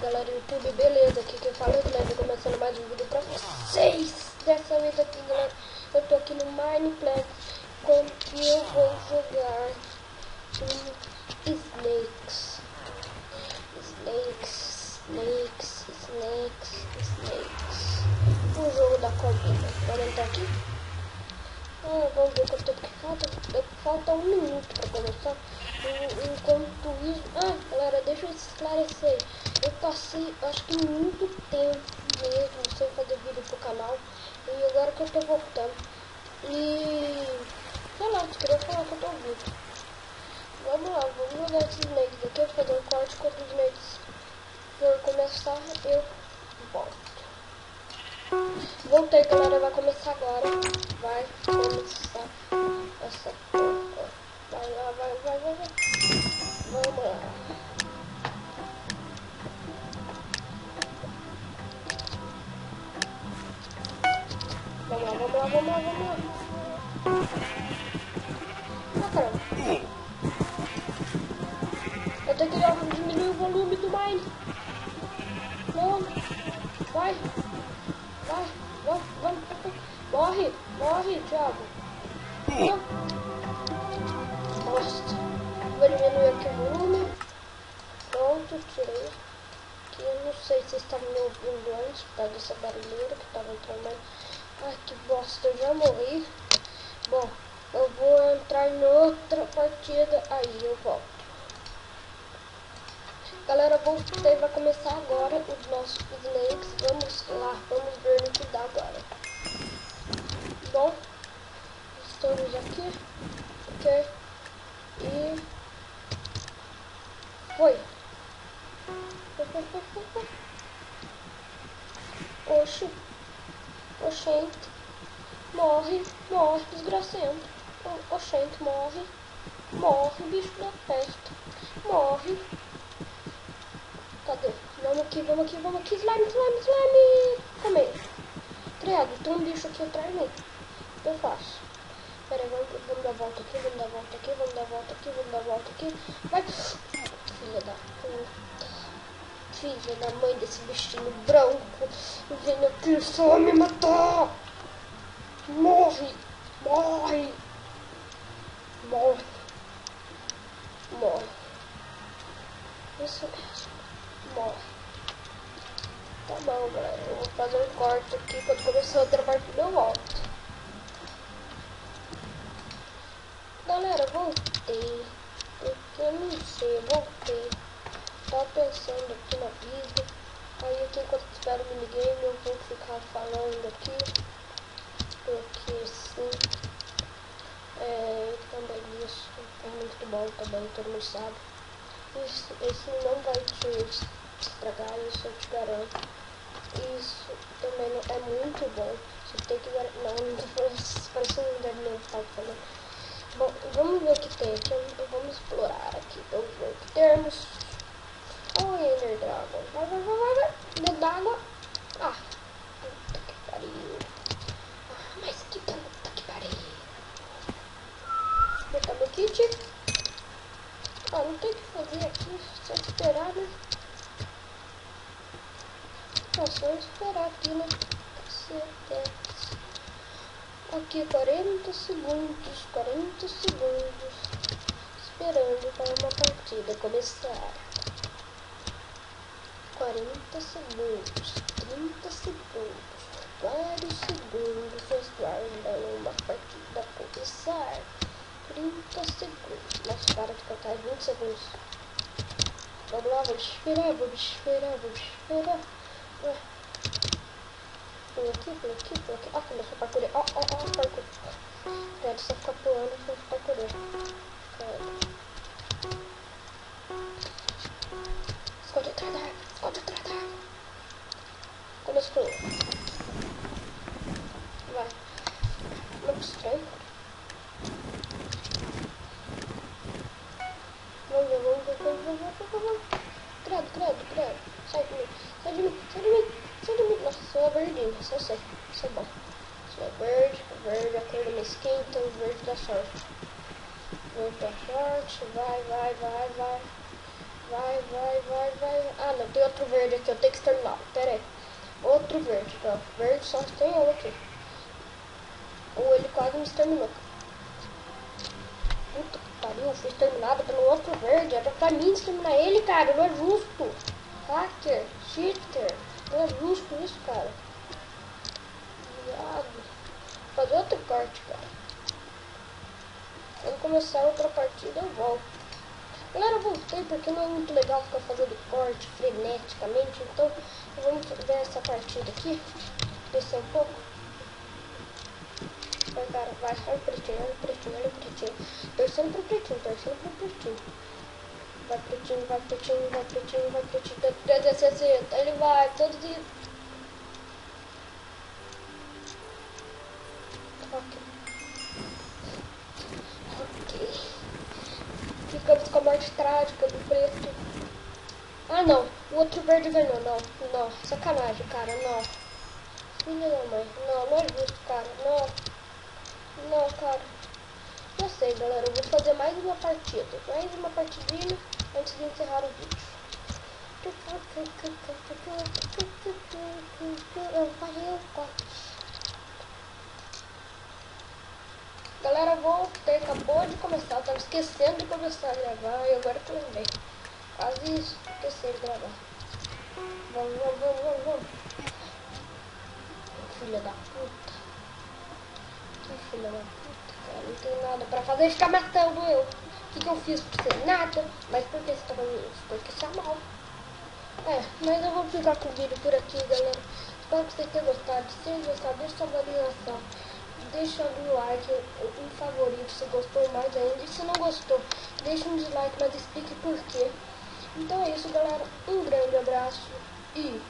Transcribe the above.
galera do YouTube, beleza? Aqui quem fala é o Guilherme, começando mais um vídeo pra vocês. Dessa vez aqui, galera, eu tô aqui no Mineplex e eu vou jogar Snakes. O jogo da cobrinha. Vamos entrar aqui? Vamos ver quanto tempo que falta. Falta 1 minuto pra começar. Enquanto isso... galera, deixa eu esclarecer. Eu passei, acho que muito tempo mesmo sem fazer vídeo pro canal. E agora que eu tô voltando. E... sei lá, eu queria falar que eu tô vivo. Vamos lá, vamos jogar esses Snakes aqui. Eu vou fazer um corte quando os Snakes for começar, eu volto. Voltei, galera, vai começar agora. Vai começar essa porra. Vai lá, vai. Vamos lá. Vamos lá. Caramba. Eu tenho que diminuir o volume do Mine. Não. Vai. Morre, Thiago. Não. Bosta. Vou diminuir aqui o volume. Pronto, tirei. Aqui eu não sei se vocês estavam me ouvindo antes, por causa dessa barulheira que estava entrando mais. Ai, que bosta, eu já morri. Bom, eu vou entrar em outra partida, aí eu volto. Galera, voltei, vai começar agora os nossos Snakes. Vamos lá, vamos ver no que dá agora. Bom, estamos aqui. Ok. E... foi. Oxente. Morre, desgracento. Oxente, morre, bicho da festa. Morre. Cadê? Vamos aqui. Slime. Comer. Credo, tem um bicho aqui atrás de mim. O que eu faço? Pera aí, vamos dar a volta aqui. Vai. Filha da mãe desse bichinho branco. Vem aqui só me matar. Morre. Isso mesmo. Morre. Tá bom, galera. Eu vou fazer um corte aqui. Quando começar outra partida eu volto. Galera, voltei. Porque eu não sei, eu voltei. Tava pensando aqui na vida. Aí aqui, enquanto espero o minigame, eu vou ficar falando aqui. Porque sim. Também isso é muito bom também, todo mundo sabe. Isso não vai te estragar, isso eu te garanto. Isso também não é muito bom. Você tem que garantir. Não tô falando, parecendo um deve não estar falando. Bom, vamos ver o que tem aqui. Vamos explorar aqui. Vamos ver o que temos. Oi, Ender Dragon. Vai. Dentro d'água. Puta que pariu. Mas que puta que pariu. Botar meu kit. Não tem o que fazer aqui. Só esperar, né? Só esperar aqui, né? Cacete. Aqui 40 segundos. Esperando para uma partida começar. 40 segundos. 30 segundos. Vários segundos aguardando uma partida começar. 30 segundos. Nossa, para de contar 20 segundos. Vamos lá, vamos esperar. Ué. Pula aqui. Começou a parcourir. Parkour. Credo, só ficar pulando e só parcourir. Credo. Esconde atrás da árvore. Começou. Vai. Não estranho. Vamos ver. Credo. Sai de mim. Nossa, sou a verdinha, só sei. Isso é bom. Sou a verde, a cor da minha skin, então verde da sorte. Vai. Vai. Ah, não, tem outro verde aqui, eu tenho que exterminar. Pera aí. Outro verde, ó. Verde só tem um aqui. Ou ele quase me exterminou. Puta que pariu, fui exterminado pelo outro verde. Era pra mim exterminar ele, cara. Não é justo. Hacker, cheater. Não é justo isso, cara. Viado. Vou fazer outro corte, cara. Quando começar outra partida eu volto. Galera, eu voltei porque não é muito legal ficar fazendo corte freneticamente. Então vamos ver essa partida aqui. Descer um pouco. Vai, cara, vai. Olha o pretinho. Torcendo pro pretinho. Vai pretinho. 360. Ele vai, todos de... Ok. Ficamos com a morte trágica do preto. Ah, não. O outro verde ganhou. Não. Sacanagem, cara. Não. Filha da mãe. Não é justo, cara. Não, cara. Já sei, galera. Eu vou fazer mais uma partida. Mais uma partidinha antes de encerrar o vídeo. Galera, voltei. Acabou de começar. Eu tava esquecendo de começar a gravar. E agora que eu lembrei. Quase esqueci de gravar. Vamos. Filha da puta. Que filha da puta, cara. Não tem nada pra fazer. Ficar matando eu. O que eu fiz pra você? Nada. Mas por que você tá fazendo isso? Porque você é mal. Mas eu vou ficar com o vídeo por aqui, galera. Espero que vocês tenham gostado. Se vocês gostaram, deixa sua avaliação. Deixa um like, um favorito se gostou mais ainda. E se não gostou, deixa um dislike, mas explique por quê. Então é isso, galera. Um grande abraço e